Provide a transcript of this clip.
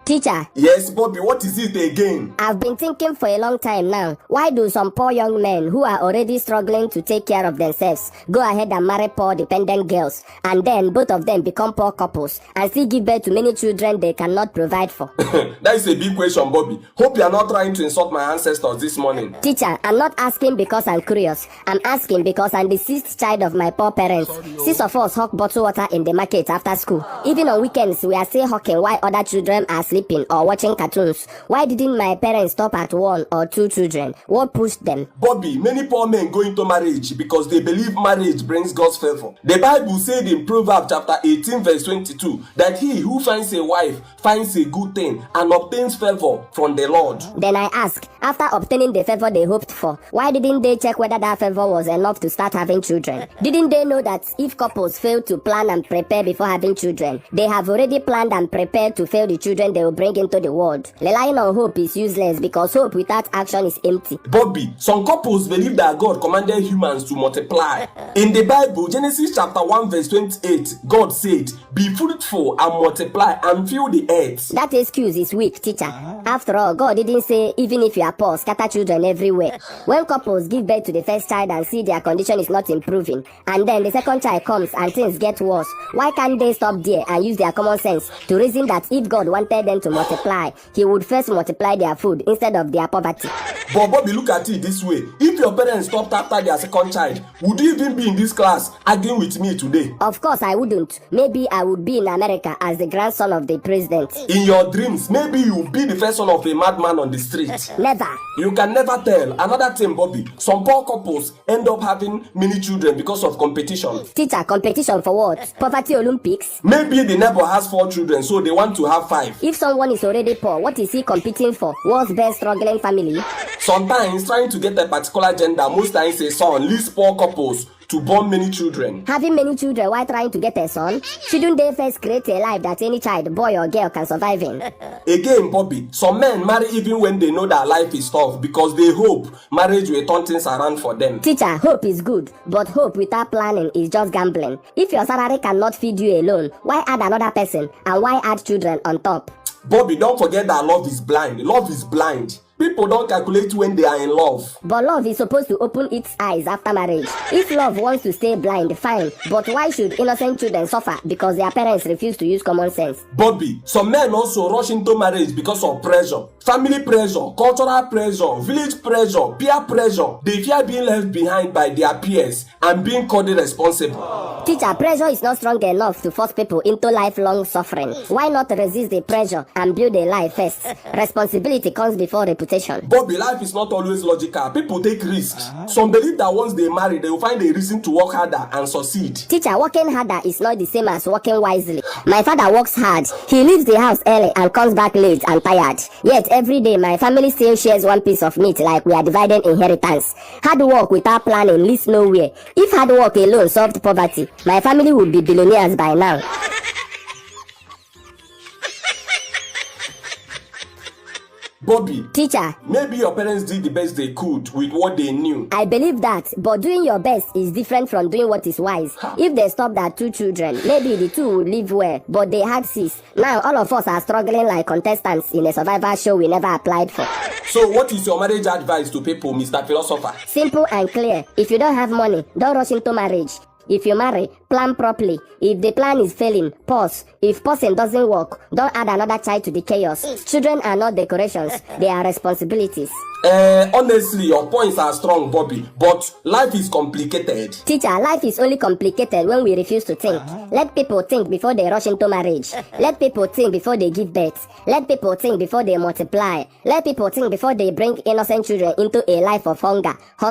Teacher. Yes, Bobby, what is it again? I've been thinking for a long time now. Why do some poor young men who are already struggling to take care of themselves go ahead and marry poor dependent girls, and then both of them become poor couples and still give birth to many children they cannot provide for? That is a big question, Bobby. Hope you are not trying to insult my ancestors this morning. Teacher, I'm not asking because I'm curious. I'm asking because I'm the sixth child of my poor parents. 6 of us hawk bottled water in the market after school. Even on weekends, we are still hawking while other children are sleeping or watching cartoons. Why didn't my parents stop at 1 or 2 children? What pushed them? Bobby, many poor men go into marriage because they believe marriage brings God's favor. The Bible said in Proverbs chapter 18 verse 22 that he who finds a wife finds a good thing and obtains favor from the Lord. Then I ask, after obtaining the favor they hoped for, why didn't they check whether that favor was enough to start having children? Didn't they know that if couples fail to plan and prepare before having children, they have already planned and prepared to fail the children they will bring into the world? Relying on hope is useless because hope without action is empty. Bobby, some couples believe that God commanded humans to multiply. In the Bible, Genesis chapter 1 verse 28, God said, "Be fruitful and multiply and fill the earth." That excuse is weak, teacher. After all, God didn't say even if you are poor, scatter children everywhere. When couples give birth to the first child and see their condition is not improving, and then the second child comes and things get worse, why can't they stop there and use their common sense to reason that if God wanted them to multiply, he would first multiply their food instead of their poverty? But Bobby, look at it this way. If your parents stopped after their second child, would you even be in this class arguing with me today? Of course I wouldn't. Maybe I would be in America as the grandson of the president. In your dreams, maybe you'll be the first son of a madman on the street. Never. You can never tell. Another thing, Bobby, some poor couples end up having many children because of competition. Teacher, competition for what? Poverty Olympics? Maybe the neighbor has 4 children, so they want to have 5. If someone is already poor, what is he competing for? World's best struggling family? Sometimes trying to get a particular gender, most times a son, leads poor couples to born many children. Having many children while trying to get a son? Shouldn't they first create a life that any child, boy or girl, can survive in? Again, Bobby, some men marry even when they know that life is tough because they hope marriage will turn things around for them. Teacher, hope is good, but hope without planning is just gambling. If your salary cannot feed you alone, why add another person and why add children on top? Bobby, don't forget that love is blind. Love is blind. People don't calculate when they are in love. But love is supposed to open its eyes after marriage. If love wants to stay blind, fine. But why should innocent children suffer because their parents refuse to use common sense? Bobby, some men also rush into marriage because of pressure. Family pressure, cultural pressure, village pressure, peer pressure. They fear being left behind by their peers and being called irresponsible. Teacher, pressure is not strong enough to force people into lifelong suffering. Why not resist the pressure and build a life first? Responsibility comes before reputation. Bobby, life is not always logical. People take risks. Some believe that once they marry, they will find a reason to work harder and succeed. Teacher, working harder is not the same as working wisely. My father works hard. He leaves the house early and comes back late and tired. Yet every day, my family still shares one piece of meat like we are dividing inheritance. Hard work without planning leads nowhere. If hard work alone solved poverty, my family would be billionaires by now. Bobby, teacher, maybe your parents did the best they could with what they knew. I believe that, but doing your best is different from doing what is wise. If they stopped at 2 children, maybe the 2 would live well, but they had 6. Now all of us are struggling like contestants in a survival show we never applied for. So what is your marriage advice to people, Mr. Philosopher? Simple and clear. If you don't have money, don't rush into marriage. If you marry, plan properly. If the plan is failing, pause. If pausing doesn't work, don't add another child to the chaos. Children are not decorations, they are responsibilities. Honestly, your points are strong, Bobby, but life is complicated. Teacher, life is only complicated when we refuse to think. Let people think before they rush into marriage. Let people think before they give birth. Let people think before they multiply. Let people think before they bring innocent children into a life of hunger.